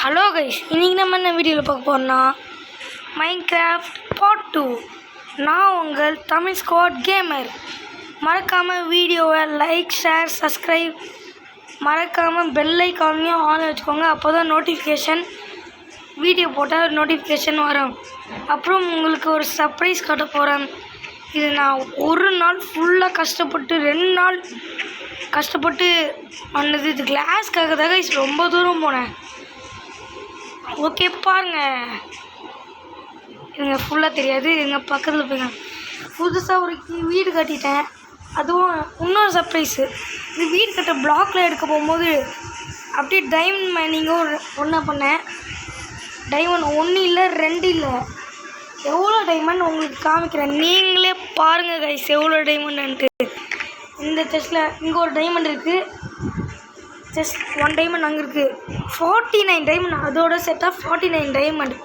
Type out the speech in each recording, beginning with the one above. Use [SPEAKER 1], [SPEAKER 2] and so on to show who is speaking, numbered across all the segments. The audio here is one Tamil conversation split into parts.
[SPEAKER 1] ஹலோ கைஸ், இன்றைக்கி நம்ம என்ன வீடியோவில் பார்க்க போகிறோம்னா மைன்கிராஃப்ட் பார்ட் 2. நான் உங்கள் தமிழ் ஸ்குவாட் கேமர். மறக்காமல் வீடியோவை லைக், ஷேர், சப்ஸ்கிரைப், மறக்காமல் பெல் ஐக்கானையும் ஆன் வச்சுக்கோங்க. அப்போ தான் நோட்டிஃபிகேஷன் வீடியோ போட்டால் நோட்டிஃபிகேஷன் வரும். அப்புறம் உங்களுக்கு ஒரு சர்ப்ரைஸ் காட்ட போகிறேன். இது நான் ஒரு நாள் ஃபுல்லாக கஷ்டப்பட்டு 2 நாள் கஷ்டப்பட்டு பண்ணது. இது கிளாஸ்க்காக தான் கைஸ் ரொம்ப தூரம் போனேன். ஓகே பாருங்க, எனக்கு ஃபுல்லாக தெரியாது. எங்கள் பக்கத்தில் போய் புதுசாக ஒரு வீடு கட்டிட்டேன். அதுவும் இன்னொரு சர்ப்ரைஸு, இது வீடு கட்ட பிளாக்ல எடுக்க போகும்போது அப்படியே டைமண்ட் மைனிங்கும் ஒன்றா பண்ணேன். டைமண்ட் 1 இல்லை 2 இல்லை, எவ்வளோ டைமண்ட் உங்களுக்கு காமிக்கிறேன், நீங்களே பாருங்கள் கைஸ் எவ்வளோ டைமண்ட்ன்ட்டு. இந்த செஸ்ட்டில் இங்கே ஒரு டைமண்ட் இருக்குது, ஜஸ்ட் 1 டைமண்ட் அங்கே இருக்குது. 49 டைமண்ட், அதோட செட்டாக 49 டைமண்ட்.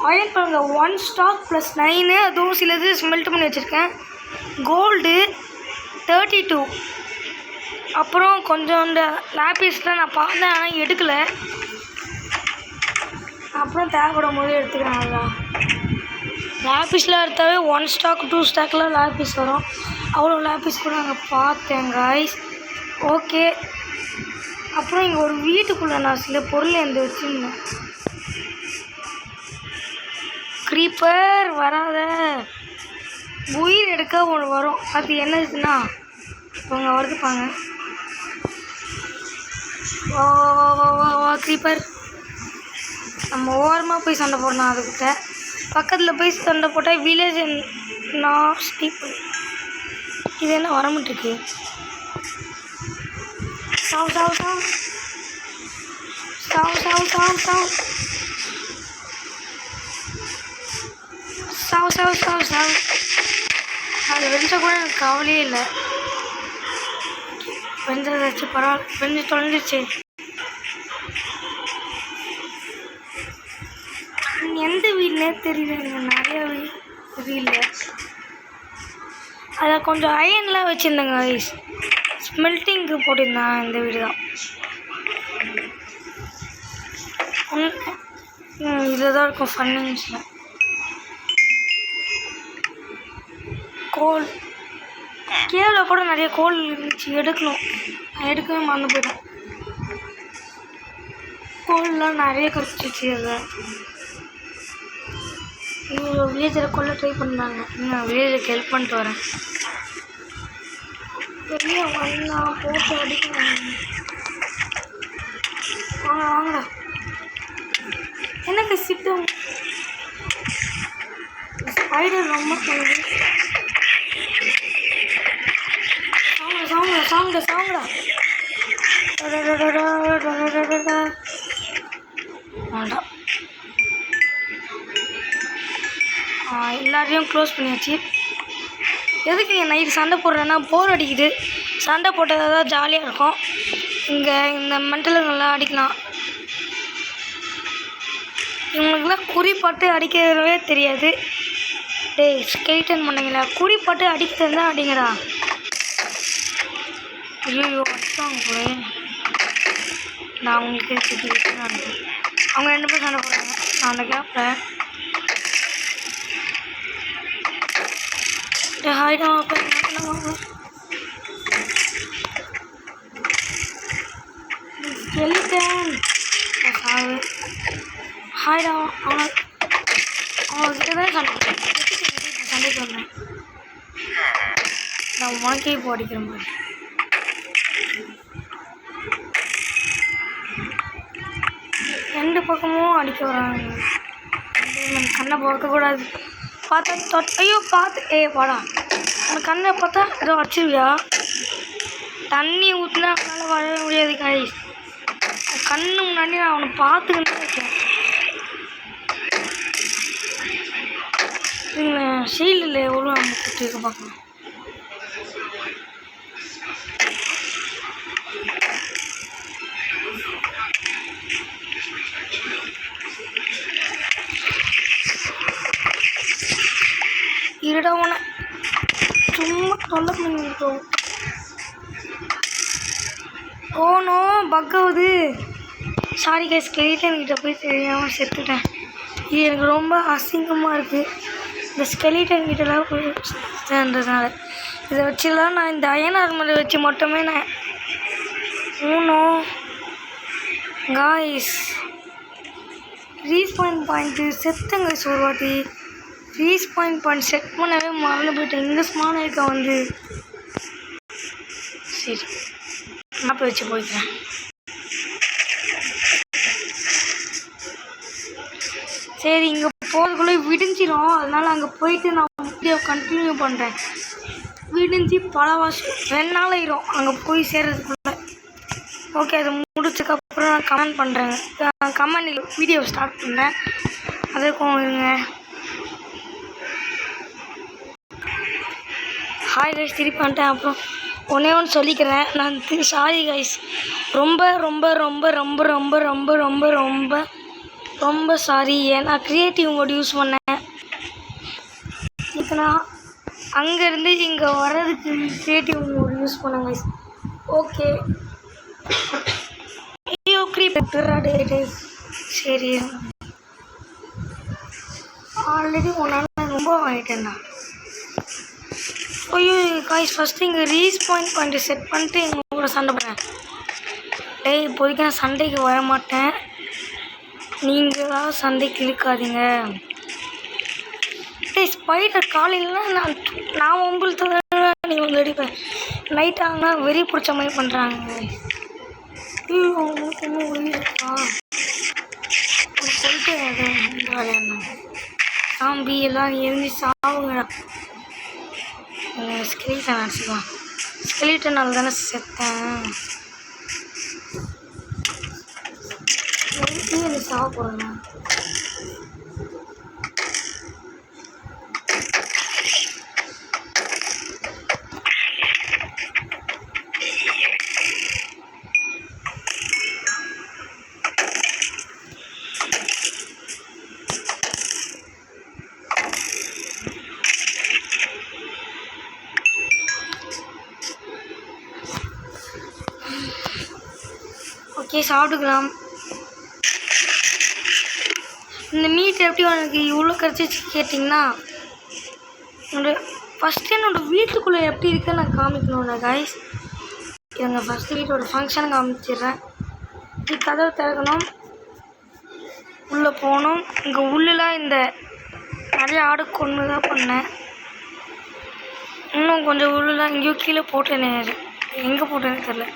[SPEAKER 1] அயன் பண்ணுங்கள் 1 ஸ்டாக் ப்ளஸ் 9, அதுவும் சிலது ஸ்மெல்ட் பண்ணி வச்சுருக்கேன். கோல்டு 32. அப்புறம் கொஞ்சம் இந்த லேபிஸ்லாம் நான் பார்த்தேன், ஆனால் எடுக்கலை. அப்புறம் தேவைப்படும் போது எடுத்துக்கிறேன். அதுதான் லேபிஸ்லாம் எடுத்தாவே 1 ஸ்டாக் 2 ஸ்டாக்லாம் லேபிஸ் வரும். அவ்வளோ லேபிஸ் கூட நாங்கள் பார்த்தேன் கைஸ். ஓகே, அப்புறம் இங்கே ஒரு வீட்டுக்குள்ளே நான் சில பொருள் இருந்து வச்சுருந்தேன். க்ரீப்பர் வராத, உயிர் எடுக்க ஒன்று வரும். அது என்னதுன்னா இவங்க வருதுப்பாங்க. வா வா வா வா வா க்ரீப்பர். நம்ம ஓரமாக போய் சண்டை போடணும். அதுக்கிட்ட பக்கத்தில் போய் சண்டை போட்டால் வில்லேஜ் நான் ஸ்டீப்பிள். இது என்ன வரமாட்டிருக்கு? சாவு சாவு சாவு சாவு சாவு சாவு சாவு சாவு சாவு சாவு சாவு. அது வெஞ்சா கூட எனக்கு கவலையே இல்லை. வெஞ்சதாச்சு பரவாயில்ல, வெஞ்சு தொலைஞ்சிச்சு. எந்த வீடுனே தெரியல, எனக்கு நிறையா இது இல்லை. அதில் கொஞ்சம் அயன்லாம் வச்சுருந்தேங்க ஐஸ், ஸ்மெல்ட்டிங்க்கு போட்டிருந்தேன். இந்த வீடு தான் இதில் தான் இருக்கும் ஃபன்னிங்ஸில். கோல் கேவில் கூட நிறைய கோல் இருந்துச்சு, எடுக்கணும். நான் எடுக்கவே மறந்து போயிட்டேன். கோல்லாம் நிறைய கழிச்சிச்சு. அதை இவங்க வில்லேஜில் கொள்ள ட்ரை பண்ணுறாங்க. நான் வில்லேஜுக்கு ஹெல்ப் பண்ணிட்டு வரேன். வெளியே வரலாம், போட்டு அடிக்கணும். வாங்க வாங்கடா. எனக்கு சிட்டம் ஸ்பைடர் ரொம்ப பண்ணுது. சாங்கடா சாங்கடா சாங்கடா. வேண்டாம், எல்லாரையும் க்ளோஸ் பண்ணியாச்சு. எதுக்கு நீங்கள் நைட்டு சண்டை போடுறேன்னா போர் அடிக்குது. சண்டை போட்டதாக தான் ஜாலியாக இருக்கும். இங்கே இந்த மென்டலுங்கெல்லாம் அடிக்கலாம். இவங்களுக்குலாம் குறிப்பாட்டு அடிக்கிறவே தெரியாது. டேய் ஸ்கெலிட்டன் பண்ணுங்களா, குறிப்பாட்டு அடிக்க தெரிந்தால் அடிங்கடா. ஐயோ அடிச்சாங்க கூட. நான் அவங்களுக்கு திட்டு அவங்க 2 பேரும் சண்டை போடுறாங்க. நான் அந்த கேப்பில் ஹாய்டா ஸ்கெலிட்டன் சாவு. ஹாய்டா அவங்கக்கிட்ட தான் சண்டைக்கு வந்தேன். நான் உனக்கே இப்போ அடிக்கிற மாதிரி. ரெண்டு பக்கமும் அடிக்க வராங்க. கண்ணை பார்க்கக்கூடாது. பார்த்தா ஐயோ பார்த்து வாடா. அந்த கண்ணை பார்த்தா ஏதோ அடிச்சிருவியா? தண்ணி ஊற்றினா அவனால் வரவே முடியாது கைஸ். கண்ணு முன்னாடி நான் அவனை பார்த்துக்கிட்டு இருக்கேன். ஷீல்டில் எவ்வளோ நம்ம கொடுத்துருக்க பார்க்கலாம். இருடா உன சும்மா தொல்லை பண்ணிட்டோம். ஓ நோ, பக் ஆகுது. சாரி கைஸ், ஸ்கெலிட்டன் கிட்ட போய் தெரியாமல் செத்துட்டேன். இது எனக்கு ரொம்ப அசிங்கமாக இருக்குது. இந்த ஸ்கெலிட்டன் கிட்டலாம் போய் செத்துன்றதுனால இதை வச்சுலாம் நான் இந்த அயன் ஆர்மரை வச்சு மட்டுமே நான் காய்ஸ் ரீஸ்பாயின் பாயிண்ட்டு செத்துங்க கைஸ். ஒரு வாட்டி ரீஸ்பாயின் பாயிண்ட் செட் பண்ணவே மறந்து போயிட்டேன். எங்கே ஸ்மான் ஆயிருக்கா வந்து. சரி மேப்பை வச்சு போய்க்கிறேன். சரி இங்கே போகிறதுக்குள்ளே விடிஞ்சிடும். அதனால் அங்கே போயிட்டு நான் வீடியோ கண்டினியூ பண்ணுறேன். விடிஞ்சு பல வருஷம் 2 நாள் ஆயிரும் அங்கே போய் சேர்றதுக்குள்ள. ஓகே, அது முடிச்சதுக்கப்புறம் நான் கமெண்ட் பண்ணுறேங்க. கமெண்ட் வீடியோ ஸ்டார்ட் பண்ணேன். அதுக்கும் இருங்க. ஹாய் கைஸ், திருப்பி வந்துட்டேன். அப்புறம் ஒன்றே ஒன்று சொல்லிக்கிறேன். நான் சாரி கைஸ், ரொம்ப ரொம்ப ரொம்ப ரொம்ப ரொம்ப ரொம்ப ரொம்ப ரொம்ப ரொம்ப சாரி. ஏன்னா க்ரியேட்டிவ் மோட் யூஸ் பண்ணேன். இப்போ நான் அங்கேருந்து இங்கே வர்றதுக்கு க்ரியேட்டிவ் மோட் யூஸ் பண்ணேன் கைஸ். ஓகே, ஐயோ க்ரீப் சரி, ஆல்ரெடி ஒன்றால் ரொம்ப வாங்கிட்டேன்டா. ஐயோ காய்ஸ், ஃபஸ்ட்டு இங்கே பாயிண்ட் செட் பண்ணிட்டு எங்கள் கூட சண்டை போடுறேன். டேய், இப்போதைக்கு நான் சண்டைக்கு வர மாட்டேன். நீங்கள் தான் சண்டைக்கு இழுக்காதீங்க. டேய், ஸ்பைடர் காலையிலலாம் நான் உங்களுக்கு நீ வந்து அடிப்பேன். நைட் ஆகுனா வெறி பிடிச்ச மாதிரி பண்ணுறாங்க. ஐயோ அவங்களுக்கு இன்னும் உயிர் இருக்கா சொல்லிட்டு விளையாடணும். சாம்பி எல்லாம் எரிஞ்சு சாவுங்கடா. ஸ்கெலிட்டன் அடிச்சுக்கலாம். ஸ்கெலிட்டனால் தானே செத்தேன். எனக்கு சாவ போகிறேன். ஓகே, சாப்பிட்டுக்கலாம். இந்த மீட் எப்படி எனக்கு இவ்வளோ கிடச்சிச்சு கேட்டிங்கன்னா, ஃபஸ்ட்டு என்னோடய வீட்டுக்குள்ளே எப்படி இருக்குன்னு நான் காமிக்கணும்ல காய்ஸ். எங்கள் ஃபஸ்ட்டு வீட்டோட ஃபங்க்ஷனை காமிச்சிடுறேன். இப்படி கதவை திறக்கணும், உள்ளே போகணும். இங்கே உள்ளெலாம் இந்த நிறைய ஆடு கொண்டு தான் பண்ணேன். இன்னும் கொஞ்சம் உள்ளெலாம் எங்கேயோ கீழே போட்டேனே, எங்கே போட்டேன்னு தெரில.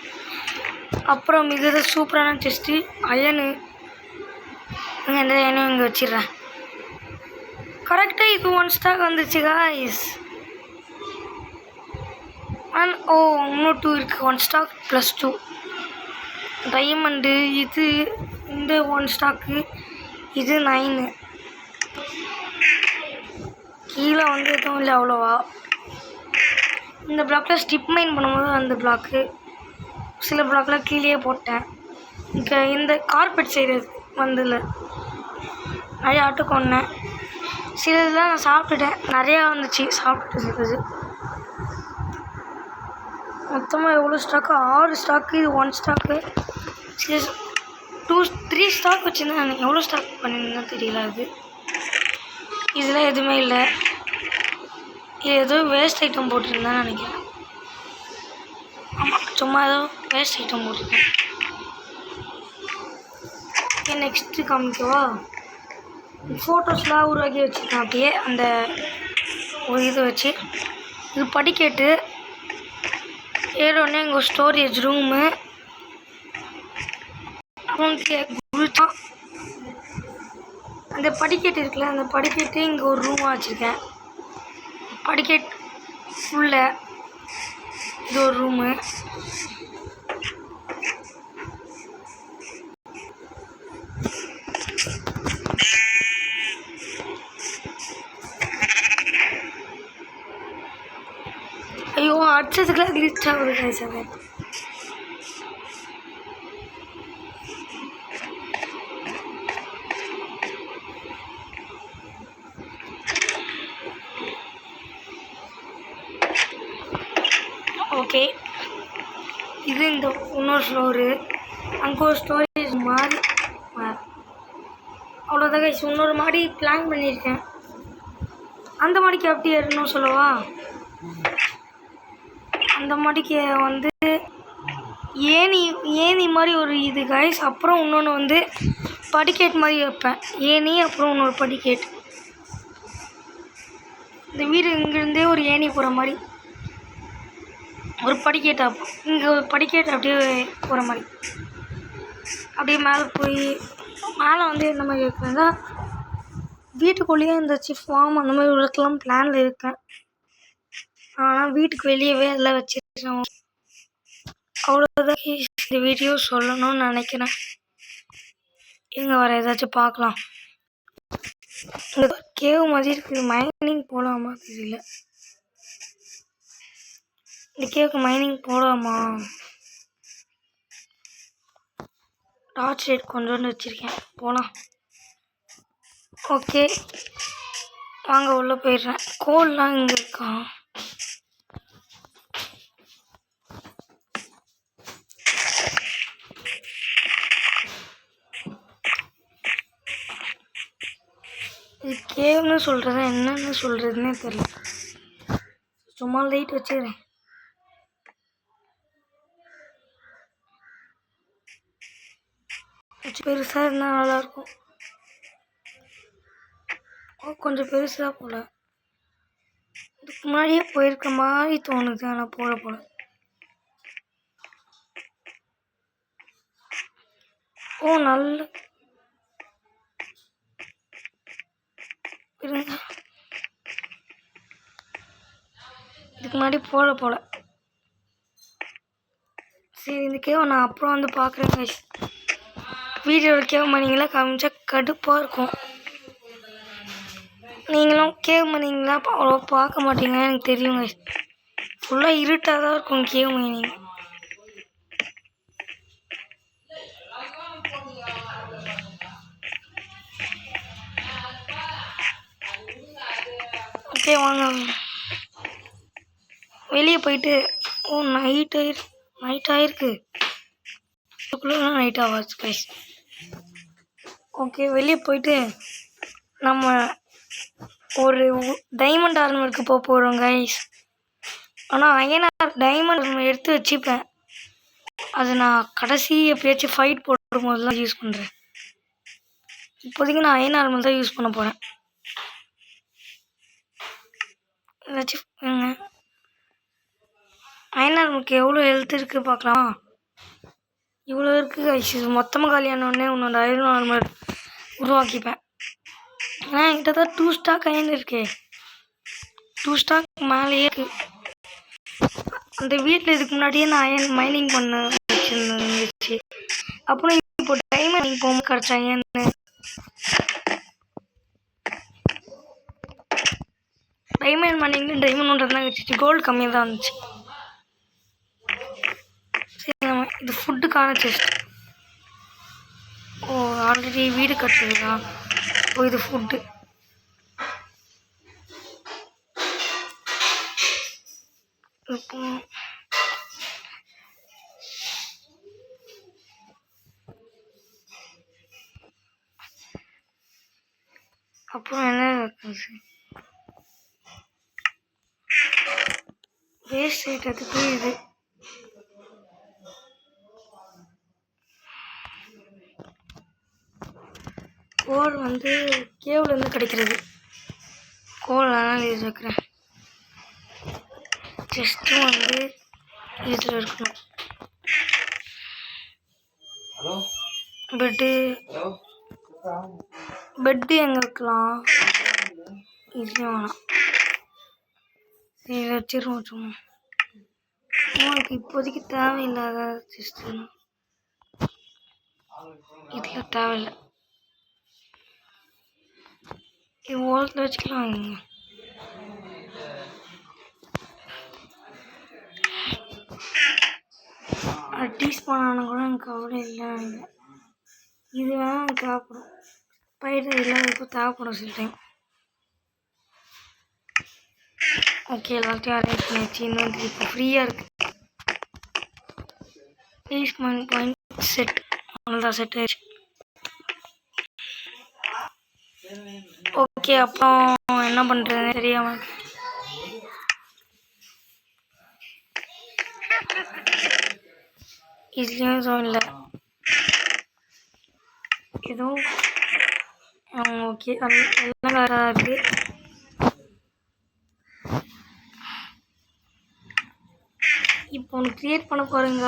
[SPEAKER 1] அப்புறம் மிக சூப்பரான டெஸ்ட்டு அயனு. இந்த அயனும் இங்கே வச்சிடுறேன். கரெக்டாக இது 1 ஸ்டாக் வந்துச்சு காய்ஸ். இன்னும் 2 இருக்குது. 1 ஸ்டாக் +2 டைமண்டு. இது இந்த 1 ஸ்டாக்கு, இது 9. கீழே வந்து எதுவும் இல்லை அவ்வளோவா. இந்த பிளாக்கில் ஸ்டிப் மைன் பண்ணும்போது அந்த பிளாக்கு, சில பிளாக்லாம் கீழே போட்டேன். இங்கே இந்த கார்பெட் செய்கிறது வந்ததில்ல நிறைய ஆட்டு கொண்டேன். சில இதெல்லாம் நான் சாப்பிட்டுட்டேன். நிறையா வந்துச்சு சாப்பிட்டு செய்கிறது. மொத்தமாக எவ்வளோ ஸ்டாக்கு? 6 ஸ்டாக்கு. இது 1 ஸ்டாக்கு. 3 ஸ்டாக் வச்சுருந்தேன். எனக்கு எவ்வளோ ஸ்டாக் பண்ணியிருந்தேன்னு தெரியல. அது இதெல்லாம் எதுவுமே இல்லை. இது ஏதோ வேஸ்ட் ஐட்டம் போட்டிருந்தேன்னு நினைக்கிறேன். ஆமாம், சும்மா ஏதோ வேஸ்ட் ஐட்டம் போட்டிருக்கேன். ஓகே, நெக்ஸ்ட்டு காமிக்கவா? ஃபோட்டோஸ்லாம் உருவாக்கி வச்சுருக்கேன். அப்படியே அந்த ஒரு இது வச்சு இது படிக்கட்டு ஏறோடனே எங்கள் ஸ்டோரேஜ் ரூமு. அப்புறம் அந்த படிக்கட்டு இருக்குல்ல, அந்த படிக்கட்டு இங்கே ஒரு ரூமாக வச்சுருக்கேன். படிக்கட் ஃபுல்ல இது ஒரு ரூமு. ஐயோ, அடிச்சதுக்குலாம் கிளிச் ஆகுது கைஸ். அது ஓகே, இது இந்த இன்னொரு ஃப்ளோரு. அங்கே ஒரு ஸ்டோரேஜ் மாதிரி அவ்வளோதான் கைஸ். இன்னொரு மாடி பிளான் பண்ணியிருக்கேன். அந்த மாடிக்கு எப்படி ஏறணும் சொல்லவா? அந்த மாடிக்கு வந்து ஏணி மாதிரி ஒரு இது கைஸ். அப்புறம் இன்னொன்று வந்து படிக்கேட் மாதிரி வைப்பேன். ஏணி அப்புறம் இன்னொரு படிக்கேட். இந்த வீடு இங்கேருந்தே ஒரு ஏணி போகிற மாதிரி ஒரு படிக்கேட். அப்போ இங்கே ஒரு படிக்கேட் அப்படியே போகிற மாதிரி அப்படியே மேலே போய் மேலே வந்து என்ன மாதிரி இருக்குன்னா வீட்டுக்குள்ளேயே இந்த ஃபார்ம் அந்த மாதிரி உள்ள பிளானில் இருக்கேன். ஆனால் வீட்டுக்கு வெளியவே எல்லாம் வச்சுருக்கேன். அவ்வளோதான் இந்த வீடியோ சொல்லணும்னு நினைக்கிறேன். எங்கே வர ஏதாச்சும் பார்க்கலாம். இந்த கேவ் மாதிரி இருக்குது. மைனிங் போடலாமா தெரியல. இந்த கேவுக்கு மைனிங் போடலாமா? டார்ச் லைட் கொஞ்சோண்டு வச்சுருக்கேன். போகலாம். ஓகே வாங்க உள்ளே போயிடுறேன். கோல்லாம் இங்கே இருக்கா? இது கேவ்னு சொல்கிறதா என்னன்னு சொல்கிறதுனே தெரியல. சும்மா லைட் வச்சுக்கிறேன். பெருசாக இருந்தால் நல்லாயிருக்கும். கொஞ்சம் பெருசாக போல. இதுக்கு முன்னாடியே போயிருக்க மாதிரி தோணுது. ஆனால் போல ஓ நல்ல இருங்க. இதுக்கு முன்னாடி போல சரி. இந்த கேவ் நான் அப்புறம் வந்து பார்க்குறேன். வீடியோவில் கேவ் மணிங்களாம் காமிச்சா கடுப்பாக இருக்கும். நீங்களும் கேவ் மணிங்களாம் அவ்வளோ பார்க்க மாட்டீங்க எனக்கு தெரியுங்க. ஃபுல்லாக இருட்டாக தான் இருக்கும் கேவ் மைனிங். ஓகே வாங்க வெளியே போயிட்டு. ஓ நைட் ஆயிருக்கு. நைட் ஆகாது கைஸ். ஓகே வெளியே போயிட்டு நம்ம ஒரு டைமண்ட் ஆர்மருக்கு போக போகிறோம் கைஸ். ஆனால் அயனார் டைமண்ட் ஆர்மர் எடுத்து வச்சுப்பேன். அது நான் கடைசி எப்பயாச்சும் ஃபைட் போடும் போது தான் யூஸ் பண்ணுறேன். இப்போதைக்கு நான் அயன் ஆர்மர் தான் யூஸ் பண்ண போகிறேன். ஏதாச்சும் அயன் ஆர்மருக்கு எவ்வளோ ஹெல்த் இருக்குது பார்க்கலாம். இவ்வளோ இருக்குது கைஸ். மொத்தமாக காலியானோடனே உன்னோட அயன் ஆர்மர் உருவாக்கிப்பேன். ஏன்னா என்கிட்ட தான் 2 ஸ்டாக் அயன் இருக்கு. 2 ஸ்டாக் மேலேயே இருக்குது. அந்த வீட்டில் இதுக்கு முன்னாடியே நான் அயன் மைனிங் பண்ண வச்சுருந்துச்சு. அப்புறம் இப்போ டைமண்ட் போகும்போது கிடச்சா அயன்னு டைமண்ட் மைனிங் டைமண்ட் தான் கிடச்சிச்சு. கோல்டு கம்மியாக தான் இருந்துச்சு. சரி நம்ம இது ஃபுட்டுக்கான செஸ்ட். ஓ ஆல்ரெடி வீடு கட்டுறதுதா? ஓ இது ஃபுட்டு. இப்போ அப்புறம் என்ன வேஸ்ட் ஐட்டத்துக்கு இது கோல் வந்து கேவ்லேருந்து கிடைக்கிறது. கோல் அதனால் இது வைக்கிறேன். செஸ்ட்டும் வந்து இதில் இருக்கணும். பெட்டு எங்கே வைக்கலாம்? இதுலேயும் வேணாம். இதில் வச்சிருவோம் சும்மா. உங்களுக்கு இப்போதைக்கு தேவையில்லாத செஸ்ட்டு இதில் தேவையில்லை. இது ஓரத்தில் வச்சுக்கலாம். டீஸ் பண்ணாலும் கூட எனக்கு கவலை இல்லை. இது வேணால் எனக்கு தேவைப்படும். பயிர் எல்லாருக்கும் தேவைப்படும் சில டைம். ஓகே எல்லாத்தையும் அரேஞ்ச் பண்ணியாச்சு. இன்னும் இப்போ ஃப்ரீயாக இருக்குது. Please point set. அவ்வளோதான் செட் ஆயிடுச்சு. ஓகே, அப்புறம் என்ன பண்ணுறதுன்னு தெரியாமல் இதுலேயும் எதுவும் இல்லை. எதுவும் ஓகே, எல்லாம் வேறு இருக்குது. இப்போ ஒன்று க்ரியேட் பண்ண போகிறேங்க.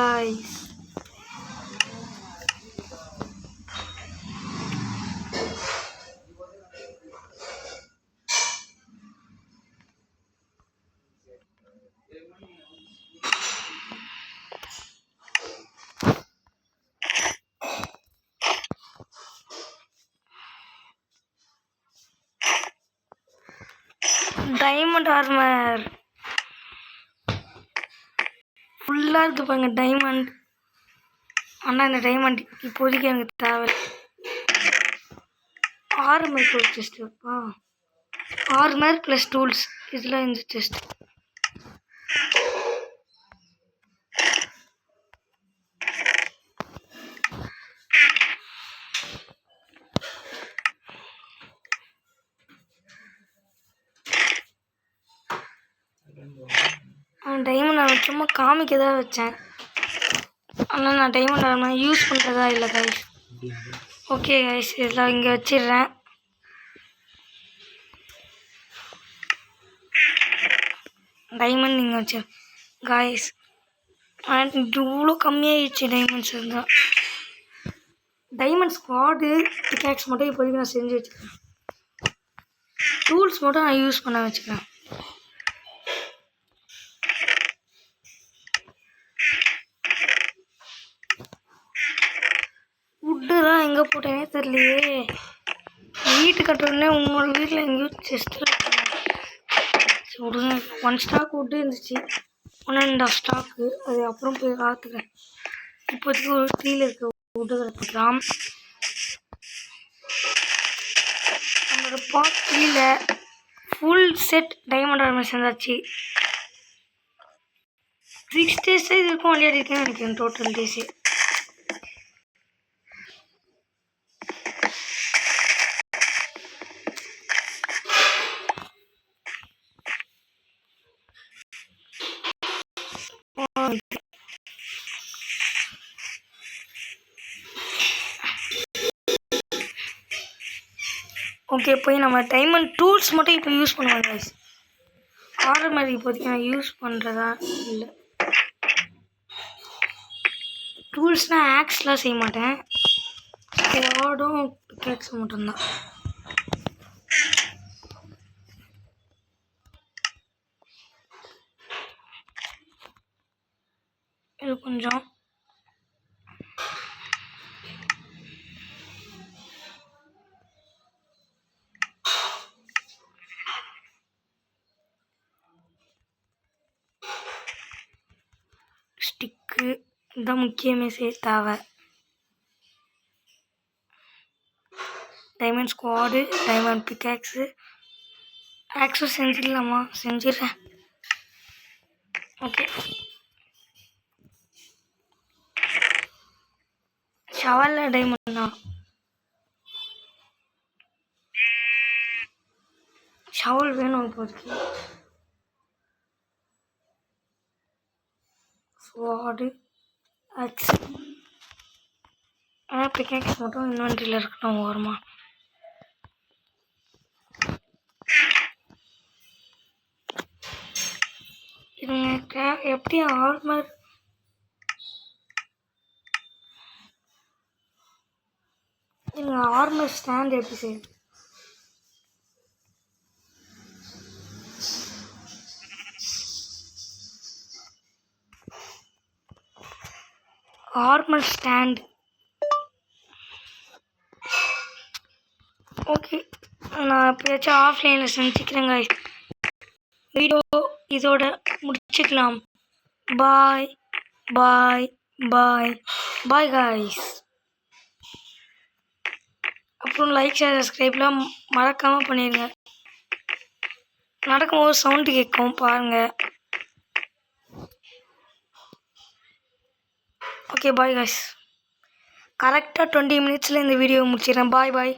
[SPEAKER 1] டைமண்ட் ஆர்மர் ஃபுல்லாக இருக்குது பாருங்க டைமண்ட். ஆனால் இந்த டைமண்ட் இப்போதைக்கு எனக்கு தேவை. ஆர்மர் ஒரு செஸ்ட்டு ஆர்மர் ப்ளஸ் டூல்ஸ் இதில் இந்த செஸ்ட். டைமண்ட் ஆர்மர் சும்மா காமிக்க தான் வச்சேன். ஆனால் நான் டைமண்ட் ஆர்மர் யூஸ் பண்ணுறதா இல்லை கைஸ். ஓகே கைஸ், இதெல்லாம் இங்கே வச்சிடுறேன். டைமண்ட் இங்கே வச்சு கைஸ். இவ்வளோ கம்மியாகிடுச்சு டைமண்ட்ஸ் இருந்தால். டைமண்ட் ஸ்குவாடு பிக்காக்ஸ் மட்டும் இப்போதைக்கு நான் செஞ்சு வச்சுக்கிறேன். டூல்ஸ் மட்டும் நான் யூஸ் பண்ண வச்சுக்கிறேன். வுட்டுலாம் எங்கே போட்டேனே தெரியலையே. வீட்டு கட்டுறதுனே உங்களோட வீட்டில் எங்கேயும் செஸ்ட்டில் விடுங்க. 1 ஸ்டாக் வுட்டு இருந்துச்சு, 1.5 ஸ்டாக்கு. அது அப்புறம் போய் பார்த்துக்கிறேன். இப்போதைக்கு ஒரு 3 இருக்க வுட்டு கற்றுக்கலாம். நம்மளோட பார்ட் 3ல ஃபுல் செட் டைமண்ட் ஆர்மர் சேர்ந்தாச்சு. 6 days இது இருக்கும் விளையாடிருக்கேன்னு நினைக்கிறேன். Total days okay. போய் நம்ம டைமண்ட் டூல்ஸ் மட்டும் இப்போ யூஸ் பண்ணுவோம் கைஸ். ஆர்மர் இப்போதைக்கு நான் யூஸ் பண்ணுறதா இல்லை. டூல்ஸ்னால் ஆக்ஸ்லாம் செய்ய மாட்டேன், ஸ்குவாடும் பிக்காக்ஸ் மட்டும்தான். இது கொஞ்சம் ஸ்டிக்கு இதுதான் முக்கியமே தேவை. டைமண்ட் ஸ்குவாடு, டைமண்ட் பிக்காக்ஸு, ஆக்ஸும் செஞ்சிடலாமா? செஞ்சிடுறேன். ஓகே. ஷவலில் டைமண்ட் தான். ஷவல் வேணும் இப்போதைக்கு. ஸ்குவாடு, ஆக்ஸ், ஆனால் பிக்காக்ஸ் மட்டும் இன்வென்ட்ரியில் இருக்கணும் ஓரமா. இதுங்க எப்படி ஆர்மர் ஆர்மர் ஸ்டாண்ட் எப்படி செய்யுது? Armour stand okay. நான் எப்பயாச்சும் ஆஃப்லைனில் செஞ்சுக்கிறேங்க. வீடியோ இதோட முடிச்சுக்கலாம். பாய் பாய் பாய் பாய் காய்ஸ். அப்புறம் லைக் ஷேர் சப்ஸ்கிரைப்லாம் மறக்காமல் பண்ணிடுங்க. நடக்கும்போது சவுண்டு கேட்கும் பாருங்கள். Okay bye guys. கரெக்டாக 20 minutesல இந்த வீடியோ முடிச்சிடுறேன். பாய் பாய்.